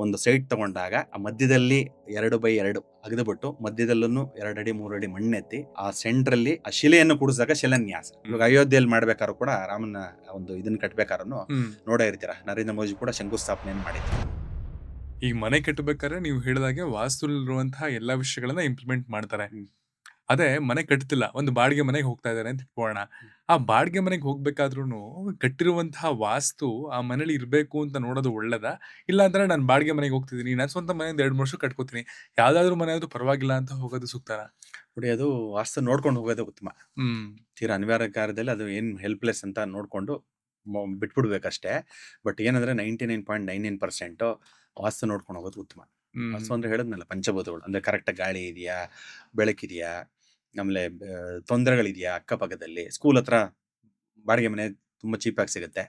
ಒಂದು ಸೈಟ್ ತಗೊಂಡಾಗ ಆ ಮಧ್ಯದಲ್ಲಿ 2x2 ಅಗದ್ಬಿಟ್ಟು ಮಧ್ಯದಲ್ಲೂ 2 ಅಡಿ 3 ಅಡಿ ಮಣ್ಣೆತ್ತಿ ಆ ಸೆಂಟ್ರಲ್ಲಿ ಆ ಶಿಲೆಯನ್ನು ಕೂಡಿಸಿದಾಗ ಶಿಲಾನ್ಯಾಸ. ಇವಾಗ ಅಯೋಧ್ಯೆಯಲ್ಲಿ ಮಾಡ್ಬೇಕಾದ್ರು ಕೂಡ ರಾಮನ ಒಂದು ಇದನ್ನ ಕಟ್ಬೇಕಾದ್ರೂ ನೋಡೇ ಇರ್ತೀರಾ, ನರೇಂದ್ರ ಮೋದಿ ಕೂಡ ಶಂಕುಸ್ಥಾಪನೆಯನ್ನು ಮಾಡಿದ್ರು. ಈಗ ಮನೆ ಕಟ್ಟಬೇಕಾದ್ರೆ ನೀವು ಹೇಳಿದಾಗೆ ವಾಸ್ತುಲಿರುವಂತಹ ಎಲ್ಲಾ ವಿಷಯಗಳನ್ನ ಇಂಪ್ಲಿಮೆಂಟ್ ಮಾಡ್ತಾರೆ. ಅದೇ ಮನೆ ಕಟ್ತಿಲ್ಲ, ಒಂದು ಬಾಡಿಗೆ ಮನೆಗೆ ಹೋಗ್ತಾ ಇದಾರೆ ಅಂತ ಇಟ್ಕೊಳ್ಳೋಣ. ಆ ಬಾಡಿಗೆ ಮನೆಗೆ ಹೋಗ್ಬೇಕಾದ್ರೂನು ಕಟ್ಟಿರುವಂತಹ ವಾಸ್ತು ಆ ಮನೇಲಿ ಇರ್ಬೇಕು ಅಂತ ನೋಡೋದು ಒಳ್ಳೇದಾ? ಇಲ್ಲ ಅಂದ್ರೆ ನಾನು ಬಾಡಿಗೆ ಮನೆಗೆ ಹೋಗ್ತಿದ್ದೀನಿ, ನಾನು ಸ್ವಂತ ಮನೆಯಿಂದ 2 ವರ್ಷ ಕಟ್ಕೋತೀನಿ, ಯಾವ್ದಾದ್ರು ಮನೆ ಆದ್ರೂ ಪರವಾಗಿಲ್ಲ ಅಂತ ಹೋಗೋದು ಸೂಕ್ತನಾ? ನೋಡಿ, ಅದು ವಾಸ್ತು ನೋಡ್ಕೊಂಡು ಹೋಗೋದೇ ಉತ್ತಮ. ಹ್ಮ್. ತೀರಾ ಅನಿವಾರ್ಯ ಕಾರ್ಯದಲ್ಲಿ ಅದು ಏನ್ ಹೆಲ್ಪ್ಲೆಸ್ ಅಂತ ನೋಡ್ಕೊಂಡು ಬಿಟ್ಬಿಡ್ಬೇಕಷ್ಟೇ. ಬಟ್ ಏನಂದ್ರೆ 99.99% ವಾಸ್ತು ನೋಡ್ಕೊಂಡು ಹೋಗೋದು ಉತ್ತಮ. ವಾಸ್ತು ಅಂದ್ರೆ ಹೇಳಿದ್ನಲ್ಲ, ಪಂಚಭೂತಗಳು ಅಂದ್ರೆ ಕರೆಕ್ಟ್ ಗಾಳಿ ಇದೆಯಾ, ಬೆಳಕಿದೆಯಾ, ಆಮೇಲೆ ತೊಂದರೆಗಳಿದೆಯಾ ಅಕ್ಕಪಕ್ಕದಲ್ಲಿ. ಸ್ಕೂಲ್ ಹತ್ರ ಬಾಡಿಗೆ ಮನೆ ತುಂಬಾ ಚೀಪಾಗಿ ಸಿಗುತ್ತೆ,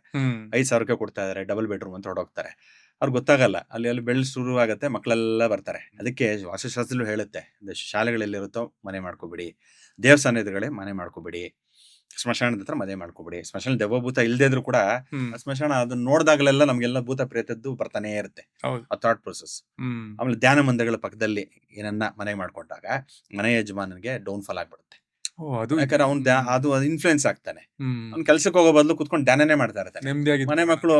5,000 ಕೊಡ್ತಾ ಇದಾರೆ, ಡಬಲ್ ಬೆಡ್ರೂಮ್ ಅಂತ ಹೊರಡೋಗ್ತಾರೆ. ಅವ್ರಿಗೆ ಗೊತ್ತಾಗಲ್ಲ, ಅಲ್ಲಿ ಬೆಳ್ಳು ಶುರು ಆಗುತ್ತೆ, ಮಕ್ಕಳೆಲ್ಲ ಬರ್ತಾರೆ. ಅದಕ್ಕೆ ವಾಸ್ತುಶಾಸ್ತ್ರಗಳು ಹೇಳುತ್ತೆ, ಶಾಲೆಗಳಲ್ಲಿರುತ್ತೋ ಮನೆ ಮಾಡ್ಕೋಬಿಡಿ, ದೇವಸ್ಥಾನ ಎದುರುಗಡೆ ಮನೆ ಮಾಡ್ಕೋಬಿಡಿ, ಸ್ಮಶಾನದ ಹತ್ರ ಮನೆ ಮಾಡ್ಕೋಬಿಡಿ. ಸ್ಮಶಾನ ದೆವ್ವಭೂತ ಇಲ್ದೇ ಇದ್ರು ಕೂಡ ಆ ಸ್ಮಶಾನ ಅದನ್ನ ನೋಡಿದಾಗಲೆಲ್ಲ ನಮ್ಗೆಲ್ಲ ಭೂತ ಪ್ರೇತದ್ದು ಬರ್ತಾನೆ ಇರುತ್ತೆ, ಆ ಥಾಟ್ ಪ್ರೊಸೆಸ್. ಆಮೇಲೆ ಧ್ಯಾನ ಮಂದಿರಗಳ ಪಕ್ಕದಲ್ಲಿ ಏನನ್ನ ಮನೆ ಮಾಡ್ಕೊಂಡಾಗ ಮನೆ ಯಜಮಾನನಿಗೆ ಡೌನ್ ಫಾಲ್ ಆಗ್ಬಿಡುತ್ತೆ. ಯಾಕಂದ್ರೆ ಅದು ಇನ್ಫ್ಲೂಯೆನ್ಸ್ ಆಗ್ತಾನೆ. ಅವ್ನ ಕೆಲ್ಸಕ್ಕೆ ಹೋಗೋ ಬದಲು ಕುತ್ಕೊಂಡು ಧ್ಯಾನನೇ ಮಾಡ್ತಾ ಇರ್ತಾನೆ. ಮನೆ ಮಕ್ಕಳು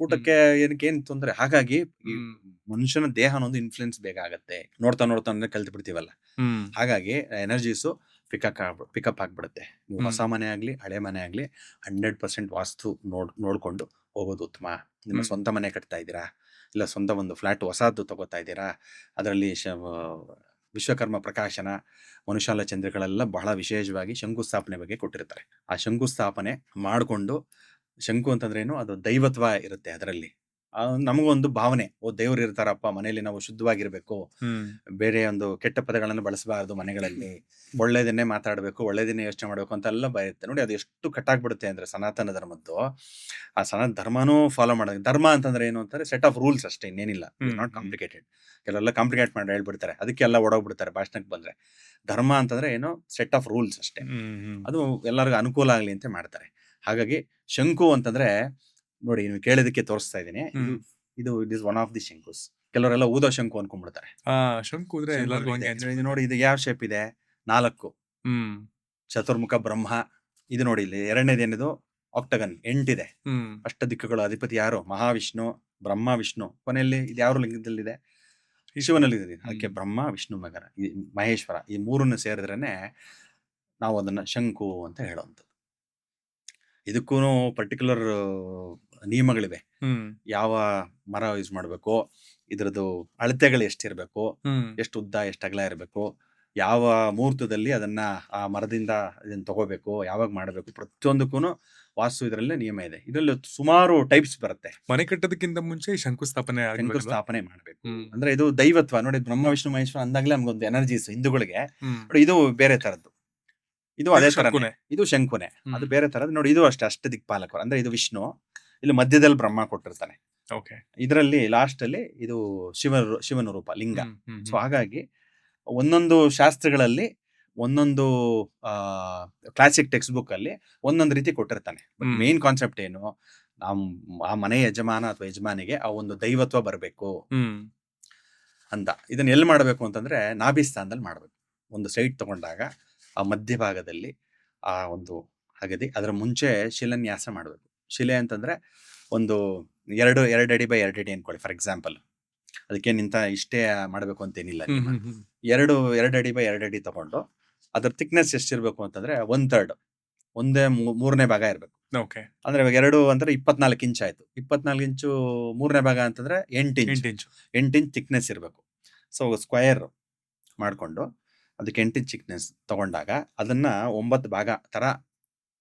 ಊಟಕ್ಕೆ ಏನಕ್ಕೆ ಏನ್ ತೊಂದ್ರೆ. ಹಾಗಾಗಿ ಈ ಮನುಷ್ಯನ ದೇಹ ಅನ್ನೋದು ಇನ್ಫ್ಲೂಯೆನ್ಸ್ ಬೇಗ ಆಗತ್ತೆ, ನೋಡ್ತಾ ಕಲ್ತು ಬಿಡ್ತೀವಲ್ಲ. ಹಾಗಾಗಿ ಎನರ್ಜೀಸು ಪಿಕಪ್ ಆಗ್ಬಿಡುತ್ತೆ. ನೀವು ಹೊಸ ಮನೆ ಆಗ್ಲಿ ಹಳೆ ಮನೆ ಆಗ್ಲಿ 100% ವಾಸ್ತು ನೋಡ್ಕೊಂಡು ಹೋಗೋದು ಉತ್ತಮ. ನಿಮ್ಮ ಸ್ವಂತ ಮನೆ ಕಟ್ತಾ ಇದ್ದೀರಾ, ಇಲ್ಲ ಸ್ವಂತ ಒಂದು ಫ್ಲಾಟ್ ಹೊಸದು ತಗೋತಾ ಇದ್ದೀರಾ, ಅದರಲ್ಲಿ ವಿಶ್ವಕರ್ಮ ಪ್ರಕಾಶನ, ಮನುಷ್ಯಾಲ ಚಂದ್ರಗಳೆಲ್ಲ ಬಹಳ ವಿಶೇಷವಾಗಿ ಶಂಕುಸ್ಥಾಪನೆ ಬಗ್ಗೆ ಕೊಟ್ಟಿರ್ತಾರೆ. ಆ ಶಂಕುಸ್ಥಾಪನೆ ಮಾಡಿಕೊಂಡು, ಶಂಕು ಅಂತಂದ್ರೆ ಏನು, ಅದು ದೈವತ್ವ ಇರುತ್ತೆ ಅದರಲ್ಲಿ. ನಮಗೊಂದು ಭಾವನೆ, ದೇವ್ರು ಇರ್ತಾರಪ್ಪ ಮನೆಯಲ್ಲಿ, ನಾವು ಶುದ್ಧವಾಗಿರ್ಬೇಕು, ಬೇರೆ ಒಂದು ಕೆಟ್ಟ ಪದಗಳನ್ನು ಬಳಸಬಾರದು ಮನೆಗಳಲ್ಲಿ, ಒಳ್ಳೇದನ್ನೇ ಮಾತಾಡ್ಬೇಕು, ಒಳ್ಳೇದನ್ನೇ ಯೋಚನೆ ಮಾಡ್ಬೇಕು ಅಂತೆಲ್ಲ ಬರುತ್ತೆ. ನೋಡಿ, ಅದು ಎಷ್ಟು ಕಟ್ಟಾಗ್ಬಿಡುತ್ತೆ ಅಂದ್ರೆ ಸನಾತನ ಧರ್ಮದ್ದು. ಆ ಸನಾತನ ಧರ್ಮನೂ ಫಾಲೋ ಮಾಡೋದು. ಧರ್ಮ ಅಂತಂದ್ರೆ ಏನು ಅಂತಂದ್ರೆ ಸೆಟ್ ಆಫ್ ರೂಲ್ಸ್ ಅಷ್ಟೇ, ಇನ್ನೇನಿಲ್ಲ. Not complicated. ಕೆಲವೆಲ್ಲ ಕಾಂಪ್ಲಿಕೇಟ್ ಮಾಡಿ ಹೇಳ್ಬಿಡ್ತಾರೆ, ಅದಕ್ಕೆಲ್ಲ ಓಡೋಗ್ಬಿಡ್ತಾರೆ ಭಾಷಣಕ್ಕೆ ಬಂದ್ರೆ. ಧರ್ಮ ಅಂತಂದ್ರೆ ಏನು, ಸೆಟ್ ಆಫ್ ರೂಲ್ಸ್ ಅಷ್ಟೇ. ಅದು ಎಲ್ಲರಿಗೂ ಅನುಕೂಲ ಆಗ್ಲಿ ಅಂತ ಮಾಡ್ತಾರೆ. ಹಾಗಾಗಿ ಶಂಕು ಅಂತಂದ್ರೆ ನೋಡಿ, ನೀವು ಕೇಳಿದಕ್ಕೆ ತೋರಿಸ್ತಾ ಇದ್ದೀನಿ. ಇದು it is one of the ಶಂಕುಸ್. ಕೆಲವರೆಲ್ಲ ಊದೋ ಶಂಕು ಅನ್ಕೊಂಡ್ಬಿಡ್ತಾರೆ. ಶಂಕು ನೋಡಿ, ಇದು ಯಾವ ಶೇಪ್ ಇದೆ, 4 ಚತುರ್ಮುಖ ಬ್ರಹ್ಮ. ಇದು ನೋಡಿ, ಇಲ್ಲಿ ಎರಡನೇದೇನಿದು ಆಕ್ಟಗನ್, 8 ಇದೆ. ಅಷ್ಟ ದಿಕ್ಕುಗಳು ಅಧಿಪತಿ ಯಾರು, ಮಹಾವಿಷ್ಣು, ಬ್ರಹ್ಮ, ವಿಷ್ಣು. ಕೊನೆಯಲ್ಲಿ ಇದು ಯಾವ ಲಿಂಗದಲ್ಲಿದೆ, ಶಿವನಲ್ಲಿ ಇದೆ. ಅದಕ್ಕೆ ಬ್ರಹ್ಮ ವಿಷ್ಣು ಮಹೇಶ್ವರ, ಈ ಮೂರನ್ನು ಸೇರಿದ್ರೇನೆ ನಾವು ಅದನ್ನ ಶಂಕು ಅಂತ ಹೇಳುವಂಥದ್ದು. ಇದಕ್ಕೂ ಪರ್ಟಿಕ್ಯುಲರ್ ನಿಯಮಗಳಿವೆ. ಯಾವ ಮರ ಯೂಸ್ ಮಾಡಬೇಕು, ಇದ್ರದ್ದು ಅಳತೆಗಳು ಎಷ್ಟಿರ್ಬೇಕು, ಎಷ್ಟು ಉದ್ದ ಎಷ್ಟು ಅಗಲ ಇರಬೇಕು, ಯಾವ ಮುಹೂರ್ತದಲ್ಲಿ ಅದನ್ನ ಆ ಮರದಿಂದ ಇದನ್ನ ತಗೋಬೇಕು, ಯಾವಾಗ ಮಾಡಬೇಕು, ಪ್ರತಿಯೊಂದಕ್ಕೂ ವಾಸ್ತು ಇದರಲ್ಲೇ ನಿಯಮ ಇದೆ. ಇದರಲ್ಲಿ ಸುಮಾರು ಟೈಪ್ಸ್ ಬರುತ್ತೆ. ಮನೆ ಕಟ್ಟೋದಕ್ಕಿಂತ ಮುಂಚೆ ಶಂಕುಸ್ಥಾಪನೆ ಮಾಡಬೇಕು. ಅಂದ್ರೆ ಇದು ದೈವತ್ವ. ನೋಡಿ, ಬ್ರಹ್ಮ ವಿಷ್ಣು ಮಹೇಶ್ವರ ಅಂದಾಗಲೇ ನಮ್ಗೊಂದು ಎನರ್ಜೀಸ್ ಹಿಂದೂಗಳಿಗೆ. ಇದು ಬೇರೆ ತರದ್ದು, ಇದು ಅದೇ ತರನೇ, ಇದು ಶಂಕುನೆ, ಅದು ಬೇರೆ ತರದ್ದು. ನೋಡಿ, ಇದು ಅಷ್ಟೇ, ಅಷ್ಟ ದಿಕ್ಪಾಲಕರು. ಅಂದ್ರೆ ಇದು ವಿಷ್ಣು, ಇಲ್ಲಿ ಮಧ್ಯದಲ್ಲಿ ಬ್ರಹ್ಮ ಕೊಟ್ಟಿರ್ತಾನೆ, ಇದರಲ್ಲಿ ಲಾಸ್ಟ್ ಅಲ್ಲಿ ಇದು ಶಿವನ ರೂಪ, ಲಿಂಗ. ಸೊ ಹಾಗಾಗಿ ಒಂದೊಂದು ಶಾಸ್ತ್ರಗಳಲ್ಲಿ, ಒಂದೊಂದು ಕ್ಲಾಸಿಕ್ ಟೆಕ್ಸ್ಟ್ ಬುಕ್ ಅಲ್ಲಿ ಒಂದೊಂದು ರೀತಿ ಕೊಟ್ಟಿರ್ತಾನೆ. ಬಟ್ ಮೇನ್ ಕಾನ್ಸೆಪ್ಟ್ ಏನು, ಆ ಮನೆ ಯಜಮಾನ ಅಥವಾ ಯಜಮಾನಿಗೆ ಆ ಒಂದು ದೈವತ್ವ ಬರಬೇಕು ಅಂತ. ಇದನ್ನ ಎಲ್ಲಿ ಮಾಡಬೇಕು ಅಂತಂದ್ರೆ ನಾಭಿಸ್ಥಾನದಲ್ಲಿ ಮಾಡಬೇಕು. ಒಂದು ಸೈಟ್ ತಗೊಂಡಾಗ ಆ ಮಧ್ಯಭಾಗದಲ್ಲಿ ಆ ಒಂದು ಅಗದಿ, ಅದರ ಮುಂಚೆ ಶಿಲಾನ್ಯಾಸ ಮಾಡಬೇಕು. ಶಿಲೆ ಅಂತಂದ್ರೆ ಒಂದು 2 ಅಡಿ ಬೈ 2 ಅಡಿ ಅನ್ಕೊಳ್ಳಿ ಫಾರ್ ಎಕ್ಸಾಂಪಲ್. ಅದಕ್ಕೆ ನಿಂತ ಇಷ್ಟೇ ಮಾಡಬೇಕು ಅಂತೇನಿಲ್ಲ. 2 ಅಡಿ ಬೈ 2 ಅಡಿ ತಗೊಂಡು ಅದ್ರ ಥಿಕ್ನೆಸ್ ಎಷ್ಟಿರ್ಬೇಕು ಅಂತಂದ್ರೆ 1/3, ಒಂದೇ 3ನೇ ಭಾಗ ಇರ್ಬೇಕು. ಅಂದ್ರೆ ಇವಾಗ 2 ಅಂದ್ರೆ 24 ಇಂಚ್ ಆಯ್ತು. 24 ಇಂಚು 3ನೇ ಭಾಗ ಅಂತಂದ್ರೆ 8 ಇಂಚ್ ಥಿಕ್ನೆಸ್ ಇರ್ಬೇಕು. ಸೊ ಸ್ಕ್ವಯರ್ ಮಾಡ್ಕೊಂಡು ಅದಕ್ಕೆ 8 ಇಂಚ್ ಥಿಕ್ನೆಸ್ ತಗೊಂಡಾಗ ಅದನ್ನ 9 ಭಾಗ ತರ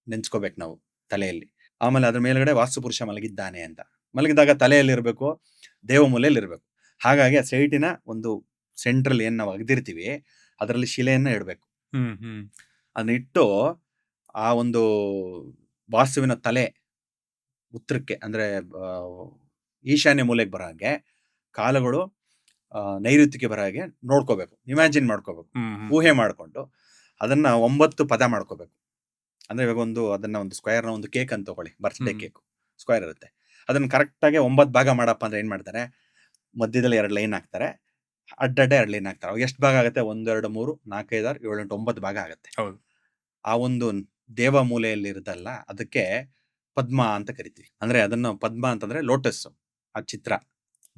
ನೆನ್ಸ್ಕೋಬೇಕು ನಾವು ತಲೆಯಲ್ಲಿ. ಆಮೇಲೆ ಅದ್ರ ಮೇಲ್ಗಡೆ ವಾಸ್ತುಪುರುಷ ಮಲಗಿದ್ದಾನೆ ಅಂತ. ಮಲಗಿದಾಗ ತಲೆಯಲ್ಲಿ ಇರಬೇಕು, ದೇವಮೂಲೆಯಲ್ಲಿ ಇರಬೇಕು. ಹಾಗಾಗಿ ಆ ಸೈಟಿನ ಒಂದು ಸೆಂಟ್ರಲ್ ಏನ್ ನಾವು ಅಗದಿರ್ತೀವಿ ಅದರಲ್ಲಿ ಶಿಲೆಯನ್ನ ಇಡಬೇಕು. ಅದನ್ನ ಇಟ್ಟು ಆ ಒಂದು ವಾಸ್ತುವಿನ ತಲೆ ಉತ್ತರಕ್ಕೆ ಅಂದ್ರೆ ಈಶಾನ್ಯ ಮೂಲೆಗೆ ಬರೋ ಹಾಗೆ, ಕಾಲುಗಳು ನೈಋತ್ಯಕ್ಕೆ ಬರೋ ಹಾಗೆ ನೋಡ್ಕೋಬೇಕು, ಇಮ್ಯಾಜಿನ್ ಮಾಡ್ಕೋಬೇಕು, ಊಹೆ ಮಾಡ್ಕೊಂಡು ಅದನ್ನ 9 ಪದ ಮಾಡ್ಕೋಬೇಕು. ಅಂದ್ರೆ ಇವಾಗ ಅದನ್ನ ಒಂದು ಸ್ಕ್ವೇರ್ನ ಒಂದು ಕೇಕ್ ಅಂತ ತಗೊಳ್ಳಿ, ಬರ್ತ್ಡೇ ಕೇಕ್ ಸ್ಕ್ವೇರ್ ಇರುತ್ತೆ. ಅದನ್ನ ಕರೆಕ್ಟ್ ಆಗಿ 9 ಭಾಗ ಮಾಡಪ್ಪ ಅಂದ್ರೆ ಏನ್ ಮಾಡ್ತಾರೆ, ಮಧ್ಯದಲ್ಲಿ 2 ಲೈನ್ ಹಾಕ್ತಾರೆ. ಅಡ್ಡಡ್ಡ 2 ಲೈನ್ ಹಾಕ್ತಾರೆ. ಅವಾಗ ಎಷ್ಟು ಭಾಗ ಆಗುತ್ತೆ? 1, 2, 3, 4, 5, 6, 7, 8, 9 ಭಾಗ ಆಗುತ್ತೆ. ಹೌದು. ಆ ಒಂದು ದೇವ ಮೂಲೆಯಲ್ಲಿ ಇರುತ್ತಲ್ಲ, ಅದಕ್ಕೆ ಪದ್ಮ ಅಂತ ಕರಿತೀವಿ. ಅಂದ್ರೆ ಅದನ್ನು ಪದ್ಮ ಅಂತಂದ್ರೆ ಲೋಟಸ್, ಆ ಚಿತ್ರ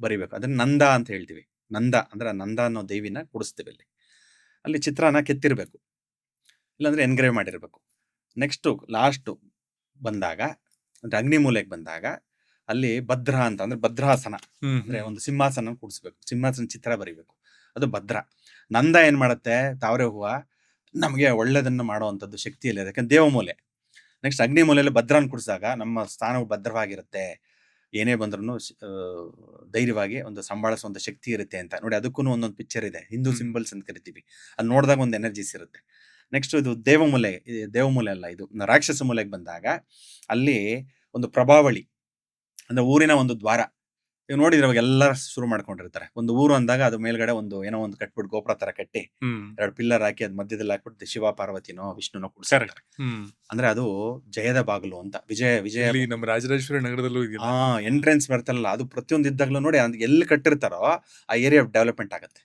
ಬರಿಬೇಕು. ಅದನ್ನ ನಂದ ಅಂತ ಹೇಳ್ತೀವಿ. ನಂದ ಅಂದ್ರೆ ನಂದ ಅನ್ನೋ ದೇವಿನ ಕೂಡಿಸ್ತೀವಿ ಅಲ್ಲಿ. ಅಲ್ಲಿ ಚಿತ್ರನ ಕೆತ್ತಿರ್ಬೇಕು, ಇಲ್ಲಾಂದ್ರೆ ಎನ್ಗ್ರೇವ್ ಮಾಡಿರ್ಬೇಕು. ನೆಕ್ಸ್ಟ್ ಲಾಸ್ಟ್ ಬಂದಾಗ ಅಂದ್ರೆ ಅಗ್ನಿ ಮೂಲೆಗೆ ಬಂದಾಗ ಅಲ್ಲಿ ಭದ್ರ ಅಂತ ಅಂದ್ರೆ ಭದ್ರಾಸನ ಅಂದ್ರೆ ಒಂದು ಸಿಂಹಾಸನ ಕೂಡಿಸ್ಬೇಕು, ಸಿಂಹಾಸನ ಚಿತ್ರ ಬರಿಬೇಕು, ಅದು ಭದ್ರ. ನಂದ ಏನ್ ಮಾಡುತ್ತೆ? ತಾವರೆ ಹೂವ ನಮಗೆ ಒಳ್ಳೇದನ್ನ ಮಾಡುವಂಥದ್ದು ಶಕ್ತಿಯಲ್ಲಿ ಇದೆ, ಯಾಕಂದ್ರೆ ದೇವಮೂಲೆ. ನೆಕ್ಸ್ಟ್ ಅಗ್ನಿ ಮೂಲೆಯಲ್ಲಿ ಭದ್ರನ ಕೂಡಿಸಿದಾಗ ನಮ್ಮ ಸ್ಥಾನವು ಭದ್ರವಾಗಿರುತ್ತೆ, ಏನೇ ಬಂದ್ರೂ ಧೈರ್ಯವಾಗಿ ಒಂದು ಸಂಭಾಳಿಸುವಂತ ಶಕ್ತಿ ಇರುತ್ತೆ ಅಂತ ನೋಡಿ. ಅದಕ್ಕೂ ಒಂದೊಂದು ಪಿಕ್ಚರ್ ಇದೆ, ಹಿಂದೂ ಸಿಂಬಲ್ಸ್ ಅಂತ ಕರಿತೀವಿ. ಅಲ್ಲಿ ನೋಡಿದಾಗ ಒಂದು ಎನರ್ಜೀಸ್ ಇರುತ್ತೆ. ನೆಕ್ಸ್ಟ್ ಇದು ದೇವಮೂಲೆ ಅಲ್ಲ, ಇದು ರಾಕ್ಷಸ ಮೂಲೆಗೆ ಬಂದಾಗ ಅಲ್ಲಿ ಒಂದು ಪ್ರಭಾವಳಿ ಅಂದ್ರೆ ಊರಿನ ಒಂದು ದ್ವಾರ. ಈಗ ನೋಡಿದ್ರೆ ಅವಾಗ ಎಲ್ಲರೂ ಶುರು ಮಾಡ್ಕೊಂಡಿರ್ತಾರೆ. ಒಂದು ಊರು ಅಂದಾಗ ಅದು ಮೇಲ್ಗಡೆ ಒಂದು ಏನೋ ಒಂದು ಕಟ್ಬಿಟ್ಟು ಗೋಪುರ ತರ ಕಟ್ಟಿ 2 ಪಿಲ್ಲರ್ ಹಾಕಿ ಅದ್ ಮಧ್ಯದಲ್ಲಿ ಹಾಕ್ಬಿಟ್ಟು ಶಿವ ಪಾರ್ವತಿನೋ ವಿಷ್ಣುನೋ ಕೂಡ್ಸಿರ್ತಾರೆ. ಅಂದ್ರೆ ಅದು ಜಯದ ಬಾಗಿಲು ಅಂತ. ವಿಜಯ ನಮ್ಮ ರಾಜರಾಜೇಶ್ವರಿ ನಗರದಲ್ಲೂ ಇದೆಯಲ್ಲ, ಎಂಟ್ರೆನ್ಸ್ ಬರ್ತಲ್ಲ, ಅದು ಪ್ರತಿಯೊಂದು ಇದ್ದಾಗಲೂ ನೋಡಿ ಎಲ್ಲಿ ಕಟ್ಟಿರ್ತಾರೋ ಆ ಏರಿಯಾ ಡೆವಲಪ್ಮೆಂಟ್ ಆಗುತ್ತೆ.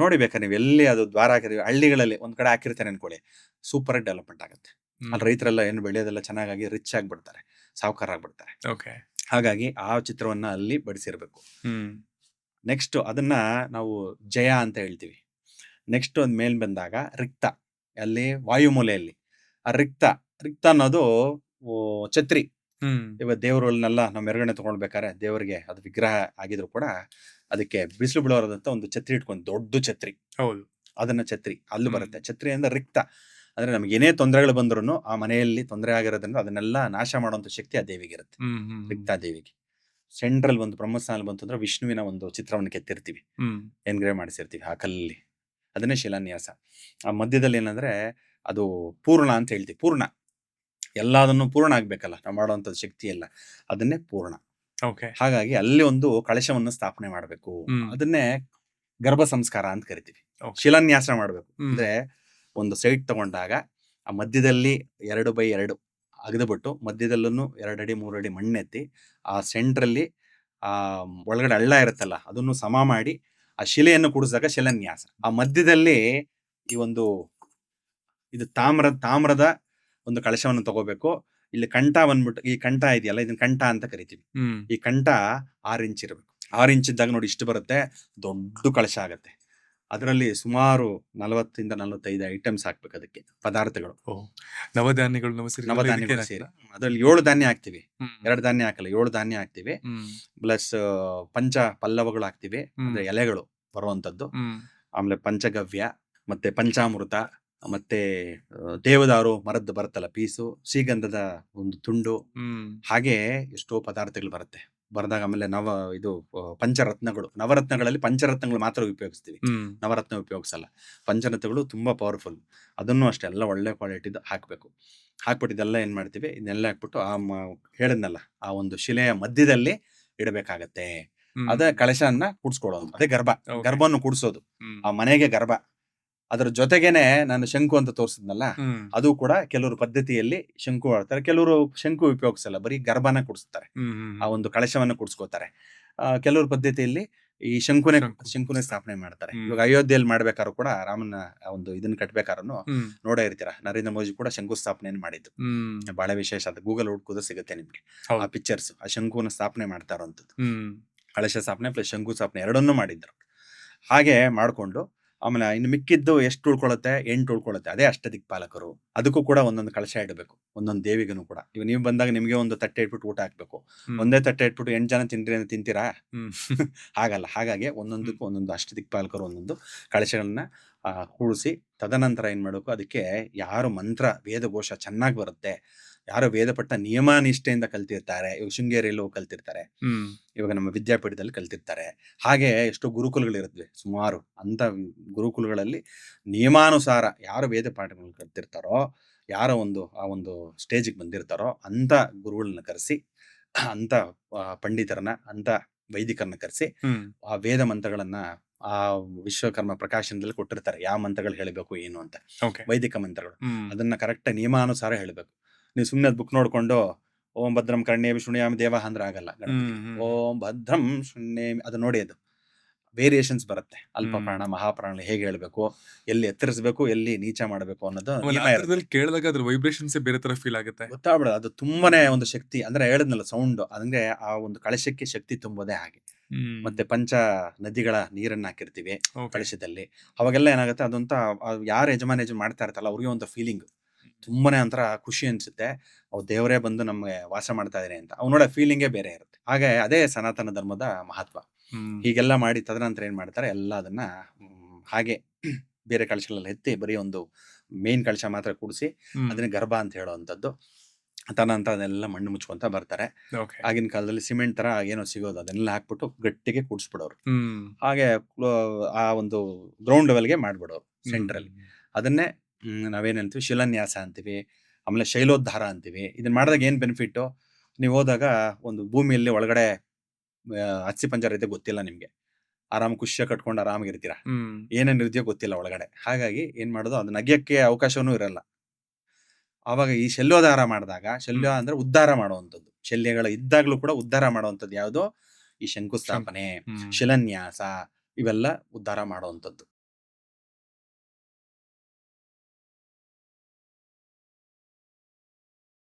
ನೋಡಿ ಬೇಕಾದ್ರೆ ನೀವು ಎಲ್ಲಿ ಅದು ದ್ವಾರ ಹಾಕಿದ್ರೆ ಹಳ್ಳಿಗಳಲ್ಲಿ ಒಂದ್ ಕಡೆ ಹಾಕಿರ್ತಾರೆ ಅನ್ಕೊಳ್ಳಿ, ಸೂಪರ್ ಆಗಿ ಡೆವಲಪ್ಮೆಂಟ್ ಆಗುತ್ತೆ. ಅಲ್ಲಿ ರೈತರೆಲ್ಲ ಏನು ಬೆಳೆಯೋದೆಲ್ಲ ಚೆನ್ನಾಗಿ ರಿಚ್ ಆಗಿಬಿಡ್ತಾರೆ, ಸಾವುಕಾರ ಆಗ್ಬಿಡ್ತಾರೆ. ಹಾಗಾಗಿ ಆ ಚಿತ್ರವನ್ನ ಅಲ್ಲಿ ಬಡಿಸಿರ್ಬೇಕು. ನೆಕ್ಸ್ಟ್ ಅದನ್ನ ನಾವು ಜಯ ಅಂತ ಹೇಳ್ತೀವಿ. ನೆಕ್ಸ್ಟ್ ಒಂದ್ ಮೇಲ್ ಬಂದಾಗ ರಿಕ್ತ, ಅಲ್ಲಿ ವಾಯುಮೂಲೆಯಲ್ಲಿ ಆ ರಿಕ್ತ ಅನ್ನೋದು ಛತ್ರಿ. ಇವಾಗ ದೇವರುಗಳನ್ನೆಲ್ಲ ನಾವು ಮೆರವಣಿಗೆ ತಗೊಳ್ಬೇಕಾದ್ರೆ ದೇವರಿಗೆ ಅದು ವಿಗ್ರಹ ಆಗಿದ್ರು ಕೂಡ ಅದಕ್ಕೆ ಬಿಸಿಲು ಬೀಳೋದಂತ ಒಂದು ಛತ್ರಿ ಇಟ್ಕೊಂಡು, ದೊಡ್ಡ ಛತ್ರಿ, ಅದನ್ನ ಛತ್ರಿ ಅಲ್ಲಿ ಬರುತ್ತೆ. ಛತ್ರಿ ಅಂದ್ರೆ ರಿಕ್ತ ಅಂದ್ರೆ ನಮ್ಗೆ ಏನೇ ತೊಂದರೆಗಳು ಬಂದ್ರು ಆ ಮನೆಯಲ್ಲಿ ತೊಂದರೆ ಆಗಿರೋದ್ರಿಂದ ಅದನ್ನೆಲ್ಲ ನಾಶ ಮಾಡುವಂತ ಶಕ್ತಿ ಆ ದೇವಿಗೆ ಇರುತ್ತೆ, ರಿಕ್ತಾ ದೇವಿಗೆ. ಸೆಂಟ್ರಲ್ ಒಂದು ಬ್ರಹ್ಮಸ್ಥಾನ ಬಂತು ಅಂದ್ರೆ ವಿಷ್ಣುವಿನ ಒಂದು ಚಿತ್ರವನ್ನು ಕೆತ್ತಿರ್ತೀವಿ, ಎನ್ಗ್ರೇವ್ ಮಾಡಿಸಿರ್ತೀವಿ ಆ ಕಲ್ಲಲ್ಲಿ, ಅದನ್ನೇ ಶಿಲಾನ್ಯಾಸ. ಆ ಮಧ್ಯದಲ್ಲಿ ಏನಂದ್ರೆ ಅದು ಪೂರ್ಣ ಅಂತ ಹೇಳ್ತೀವಿ. ಪೂರ್ಣ ಎಲ್ಲದನ್ನು ಪೂರ್ಣ ಆಗ್ಬೇಕಲ್ಲ ನಾವು ಮಾಡುವಂಥದ್ದು ಶಕ್ತಿ ಎಲ್ಲ, ಅದನ್ನೇ ಪೂರ್ಣ. ಹಾಗಾಗಿ ಅಲ್ಲಿ ಒಂದು ಕಳಶವನ್ನು ಸ್ಥಾಪನೆ ಮಾಡಬೇಕು, ಅದನ್ನೇ ಗರ್ಭ ಸಂಸ್ಕಾರ ಅಂತ ಕರಿತೀವಿ. ಶಿಲಾನ್ಯಾಸ ಮಾಡ್ಬೇಕು ಅಂದ್ರೆ ಒಂದು ಸೈಟ್ ತಗೊಂಡಾಗ ಆ ಮಧ್ಯದಲ್ಲಿ 2x2 ಅಗದ್ಬಿಟ್ಟು ಮಧ್ಯದಲ್ಲೂ 2 ಅಡಿ 3 ಅಡಿ ಮಣ್ಣೆತ್ತಿ ಆ ಸೆಂಟ್ರಲ್ಲಿ ಆ ಒಳಗಡೆ ಹಳ್ಳ ಇರುತ್ತಲ್ಲ ಅದನ್ನು ಸಮ ಮಾಡಿ ಆ ಶಿಲೆಯನ್ನು ಕೂಡಿಸಿದಾಗ ಶಿಲಾನ್ಯಾಸ. ಆ ಮಧ್ಯದಲ್ಲಿ ಈ ಒಂದು ಇದು ತಾಮ್ರದ ಒಂದು ಕಳಶವನ್ನು ತಗೋಬೇಕು. ಇಲ್ಲಿ ಕಂಠ ಬಂದ್ಬಿಟ್ಟು, ಈ ಕಂಠ ಇದೆಯಲ್ಲ ಇದನ್ನ ಕಂಠ ಅಂತ ಕರಿತೀವಿ. ಈ ಕಂಠ 6 ಇಂಚ್ ಇರಬೇಕು. 6 ಇಂಚ್ ಇದ್ದಾಗ ನೋಡಿ ಇಷ್ಟು ಬರುತ್ತೆ, ದೊಡ್ಡ ಕಳಶ ಆಗತ್ತೆ. ಅದರಲ್ಲಿ ಸುಮಾರು 40 ಇಂದ 45 ಐಟಮ್ಸ್ ಹಾಕ್ಬೇಕು, ಅದಕ್ಕೆ ಪದಾರ್ಥಗಳು, ನವಧಾನ್ಯಗಳು ಸೇರಿ. ಅದ್ರಲ್ಲಿ 7 ಧಾನ್ಯ ಹಾಕ್ತಿವಿ, 2 ಧಾನ್ಯ ಹಾಕಲ್ಲ, 7 ಧಾನ್ಯ ಹಾಕ್ತಿವಿ. ಪ್ಲಸ್ ಪಂಚ ಪಲ್ಲವಗಳು ಹಾಕ್ತಿವಿ, ಅಂದ್ರೆ ಎಲೆಗಳು ಬರುವಂತದ್ದು. ಆಮೇಲೆ ಪಂಚಗವ್ಯ, ಮತ್ತೆ ಪಂಚಾಮೃತ, ಮತ್ತೆ ದೇವದಾರು ಮರದ್ದು ಬರುತ್ತಲ್ಲ ಪೀಸು, ಶ್ರೀಗಂಧದ ಒಂದು ತುಂಡು, ಹಾಗೆ ಎಷ್ಟೋ ಪದಾರ್ಥಗಳು ಬರುತ್ತೆ. ಬರೆದಾಗ ಆಮೇಲೆ ಇದು ಪಂಚರತ್ನಗಳು, ನವರತ್ನಗಳಲ್ಲಿ ಪಂಚರತ್ನಗಳು ಮಾತ್ರ ಉಪಯೋಗಿಸ್ತೀವಿ, ನವರತ್ನ ಉಪಯೋಗಿಸಲ್ಲ. ಪಂಚರತ್ನಗಳು ತುಂಬಾ ಪವರ್ಫುಲ್, ಅದನ್ನು ಅಷ್ಟೇ ಎಲ್ಲ ಒಳ್ಳೆ ಕ್ವಾಲಿಟಿದು ಹಾಕ್ಬೇಕು. ಹಾಕ್ಬಿಟ್ಟು ಇದೆಲ್ಲ ಏನ್ ಮಾಡ್ತೀವಿ, ಇದನ್ನೆಲ್ಲ ಹಾಕ್ಬಿಟ್ಟು ಹೇಳಿದ್ನಲ್ಲ ಆ ಒಂದು ಶಿಲೆಯ ಮಧ್ಯದಲ್ಲಿ ಇಡಬೇಕಾಗತ್ತೆ. ಅದೇ ಕಳಶನ್ನ ಕೂಡ್ಸ್ಕೊಳ್ಳೋದು, ಅದೇ ಗರ್ಭವನ್ನು ಕೂಡ್ಸೋದು, ಆ ಮನೆಗೆ ಗರ್ಭ. ಅದ್ರ ಜೊತೆಗೇನೆ ನಾನು ಶಂಕು ಅಂತ ತೋರಿಸಿದ್ನಲ್ಲ, ಅದು ಕೂಡ ಕೆಲವರು ಪದ್ಧತಿಯಲ್ಲಿ ಶಂಕು ಆಡ್ತಾರೆ, ಕೆಲವರು ಶಂಕು ಉಪಯೋಗಿಸಲ್ಲ, ಬರೀ ಗರ್ಭನ ಕುಡಿಸ್ತಾರೆ, ಆ ಒಂದು ಕಳಶವನ್ನ ಕುಡಿಸ್ಕೋತಾರೆ. ಕೆಲವರು ಪದ್ಧತಿಯಲ್ಲಿ ಈ ಶಂಕುನೇ ಸ್ಥಾಪನೆ ಮಾಡ್ತಾರೆ. ಇವಾಗ ಅಯೋಧ್ಯೆಯಲ್ಲಿ ಮಾಡ್ಬೇಕಾದ್ರು ಕೂಡ ರಾಮನ ಒಂದು ಇದನ್ನ ಕಟ್ಬೇಕಾದ್ರೂ ನೋಡೇ ಇರ್ತೀರಾ, ನರೇಂದ್ರ ಮೋದಿ ಕೂಡ ಶಂಕು ಸ್ಥಾಪನೆ ಮಾಡಿದ್ದು, ಬಹಳ ವಿಶೇಷ. ಅದು ಗೂಗಲ್ ಹುಡ್ಕೋದು ಸಿಗುತ್ತೆ ನಿಮ್ಗೆ ಆ ಪಿಕ್ಚರ್ಸ್. ಆ ಶಂಕುನ ಸ್ಥಾಪನೆ ಮಾಡ್ತಾ ಇರೋಂಥದ್ದು, ಕಳಶ ಸ್ಥಾಪನೆ ಪ್ಲಸ್ ಶಂಕು ಸ್ಥಾಪನೆ ಎರಡನ್ನೂ ಮಾಡಿದ್ರು. ಹಾಗೆ ಮಾಡ್ಕೊಂಡು ಆಮೇಲೆ ಇನ್ನು ಮಿಕ್ಕಿದ್ದು ಎಷ್ಟು ಉಳ್ಕೊಳ್ಳುತ್ತೆ, 8 ಉಳ್ಕೊಳ್ಳುತ್ತೆ, ಅದೇ ಅಷ್ಟದಿಕ್ಪಾಲಕರು. ಅದಕ್ಕೂ ಕೂಡ ಒಂದೊಂದು ಕಳಶ ಇಡಬೇಕು, ಒಂದೊಂದು ದೇವಿಗೂ ಕೂಡ. ಇವಾಗ ನೀವು ಬಂದಾಗ ನಿಮ್ಗೆ ಒಂದು ತಟ್ಟೆ ಇಟ್ಬಿಟ್ಟು ಊಟ ಹಾಕ್ಬೇಕು, ಒಂದೇ ತಟ್ಟೆ ಇಟ್ಬಿಟ್ಟು 8 ಜನ ತಿಂತೀರಾ? ಹಾಗಲ್ಲ. ಹಾಗಾಗಿ ಒಂದೊಂದಕ್ಕೂ ಒಂದೊಂದು ಅಷ್ಟದಿಕ್ಪಾಲಕರು ಒಂದೊಂದು ಕಳಶಗಳನ್ನ ಕೂಡಿಸಿ, ತದನಂತರ ಏನ್ ಮಾಡಬೇಕು, ಅದಕ್ಕೆ ಯಾರು ಮಂತ್ರ ವೇದಘೋಷ ಚೆನ್ನಾಗಿ ಬರುತ್ತೆ, ಯಾರು ವೇದಪಟ್ಟ ನಿಯಮ ನಿಷ್ಠೆಯಿಂದ ಕಲ್ತಿರ್ತಾರೆ, ಇವಾಗ ಶೃಂಗೇರಿಯಲ್ಲೂ ಕಲ್ತಿರ್ತಾರೆ, ಇವಾಗ ನಮ್ಮ ವಿದ್ಯಾಪೀಠದಲ್ಲಿ ಕಲ್ತಿರ್ತಾರೆ. ಹಾಗೆ ಎಷ್ಟೋ ಗುರುಕುಲಗಳಿರುತ್ತವೆ ಸುಮಾರು. ಅಂತ ಗುರುಕುಲಗಳಲ್ಲಿ ನಿಯಮಾನುಸಾರ ಯಾರು ವೇದ ಪಾಠಗಳನ್ನ ಕಲ್ತಿರ್ತಾರೋ, ಯಾರ ಆ ಒಂದು ಸ್ಟೇಜಿಗೆ ಬಂದಿರ್ತಾರೋ ಅಂತ ಗುರುಗಳನ್ನ ಕರೆಸಿ, ಅಂತ ಪಂಡಿತರನ್ನ, ಅಂತ ವೈದಿಕರನ್ನ ಕರೆಸಿ ಆ ವೇದ ಮಂತ್ರಗಳನ್ನ ಆ ವಿಶ್ವಕರ್ಮ ಪ್ರಕಾಶನದಲ್ಲಿ ಕೊಟ್ಟಿರ್ತಾರೆ, ಯಾವ ಮಂತ್ರಗಳು ಹೇಳಬೇಕು ಏನು ಅಂತ, ವೈದಿಕ ಮಂತ್ರಗಳು. ಅದನ್ನ ಕರೆಕ್ಟ್ ನಿಯಮಾನುಸಾರ ಹೇಳಬೇಕು. ನೀವು ಸುಮ್ಮನೆ ಬುಕ್ ನೋಡ್ಕೊಂಡು ಓಂ ಭದ್ರಂ ಕರ್ಣೇಮಿ ಶೃಣುಯಾಮಿ ದೇವ ಅಂದ್ರೆ ಆಗಲ್ಲ ಗಣಪತಿ. ಹ್ಮ್ ಹ್ಮ್ ಓಂ ಭದ್ರಂ ಶೃಣೇಮಿ ಅದು ನೋಡಿ, ಅದು ವೇರಿಯೇಷನ್ಸ್ ಬರುತ್ತೆ. ಅಲ್ಪ ಹ್ಮ್ ಪ್ರಾಣ ಮಹಾಪ್ರಾಣ ಹೇಗೆ ಹೇಳ್ಬೇಕು, ಎಲ್ಲಿ ಎತ್ತರಿಸ್ಬೇಕು, ಎಲ್ಲಿ ನೀಚ ಮಾಡಬೇಕು ಅನ್ನೋದು ಆಮೇಲೆ ನಿಯಮ ಆ ಇರುತ್ತೆ. ಥರದಲ್ಲಿ ಕೇಳಿದಾಗ ಅದ್ರ ವೈಬ್ರೇಷನ್ಸ್ ಬೇರೆ ತರ ಫೀಲ್ ಆಗುತ್ತೆ. ಗೊತ್ತಾಗ್ಬಿಡೋದು, ಅದು ತುಂಬಾನೇ ಒಂದು ಶಕ್ತಿ. ಅಂದ್ರೆ ಹೇಳಿದ್ನಲ್ಲ ಸೌಂಡ್, ಅಂದ್ರೆ ಆ ಒಂದು ಕಳಶಕ್ಕೆ ಶಕ್ತಿ ತುಂಬೋದೇ ಹಾಗೆ. ಮತ್ತೆ ಪಂಚ ನದಿಗಳ ನೀರನ್ನ ಹಾಕಿರ್ತೀವಿ ಓಕೆ. ಕಳಶದಲ್ಲಿ. ಅವಾಗೆಲ್ಲ ಏನಾಗುತ್ತೆ, ಅದಂತ ಯಾರು ಯಜಮಾನ ಮಾಡ್ತಾ ಇರ್ತಾರಲ್ಲ ಅವ್ರಿಗೆ ಒಂದು ಫೀಲಿಂಗ್ ತುಂಬಾನೇ ಒಂಥರ ಖುಷಿ ಅನ್ಸುತ್ತೆ. ಅವ್ ದೇವರೇ ಬಂದು ನಮ್ಗೆ ವಾಸ ಮಾಡ್ತಾ ಇದಾರೆ ಅಂತ ಅವ್ನೋಡ ಫೀಲಿಂಗೇ ಬೇರೆ ಇರುತ್ತೆ. ಹಾಗೆ ಅದೇ ಸನಾತನ ಧರ್ಮದ ಮಹತ್ವ. ಹೀಗೆಲ್ಲ ಮಾಡಿ ತದನಂತರ ಏನ್ ಮಾಡ್ತಾರೆ, ಎಲ್ಲ ಅದನ್ನ ಹಾಗೆ ಬೇರೆ ಕಳಶಗಳೆಲ್ಲ ಎತ್ತಿ ಬರೀ ಒಂದು ಮೇನ್ ಕಳಶ ಮಾತ್ರ ಕೂಡಿಸಿ ಅದನ್ನ ಗರ್ಭ ಅಂತ ಹೇಳುವಂಥದ್ದು. ತದನಂತರ ಅದನ್ನೆಲ್ಲ ಮಣ್ಣು ಮುಚ್ಕೊಂತ ಬರ್ತಾರೆ. ಓಕೆ. ಆಗಿನ ಕಾಲದಲ್ಲಿ ಸಿಮೆಂಟ್ ತರ ಏನೋ ಸಿಗೋದು, ಅದನ್ನೆಲ್ಲ ಹಾಕ್ಬಿಟ್ಟು ಗಟ್ಟಿಗೆ ಕೂಡಿಸ್ಬಿಡೋರು. ಹ್ಮ್ ಹಾಗೆ ಆ ಒಂದು ಗ್ರೌಂಡ್ ಲೆವೆಲ್ಗೆ ಮಾಡ್ಬಿಡೋರು ಸೆಂಟ್ರಲ್ಲಿ. ಅದನ್ನೇ ನಾವೇನ್ ಹೇಳ್ತೀವಿ ಶಿಲಾನ್ಯಾಸ ಅಂತೀವಿ, ಆಮೇಲೆ ಶೈಲೋದ್ಧಾರ ಅಂತೀವಿ. ಇದನ್ನ ಮಾಡಿದಾಗ ಏನ್ ಬೆನಿಫಿಟ್, ನೀವು ಹೋದಾಗ ಒಂದು ಭೂಮಿಯಲ್ಲಿ ಒಳಗಡೆ ಅಸ್ಥಿ ಪಂಜರ ಇದೆ ಗೊತ್ತಿಲ್ಲ ನಿಮ್ಗೆ, ಆರಾಮ್ ಖುಷಿಯಾಗಿ ಕಟ್ಕೊಂಡು ಆರಾಮಾಗಿರ್ತೀರಾ, ಏನೇನ್ ಇರ್ತೀಯೋ ಗೊತ್ತಿಲ್ಲ ಒಳಗಡೆ. ಹಾಗಾಗಿ ಏನ್ ಮಾಡೋದು, ಅದನ್ನ ಅಗ್ಯಕ್ಕೆ ಅವಕಾಶನೂ ಇರಲ್ಲ. ಆವಾಗ ಈ ಶಲ್ಯೋದ್ಧಾರ ಮಾಡಿದಾಗ, ಶಲ್ಯ ಅಂದ್ರೆ ಉದ್ಧಾರ ಮಾಡುವಂಥದ್ದು, ಶಲ್ಯಗಳ ಇದ್ದಾಗ್ಲೂ ಕೂಡ ಉದ್ಧಾರ ಮಾಡುವಂಥದ್ದು ಯಾವುದು, ಈ ಶಂಕುಸ್ಥಾಪನೆ, ಶಿಲಾನ್ಯಾಸ, ಇವೆಲ್ಲ ಉದ್ಧಾರ ಮಾಡುವಂಥದ್ದು.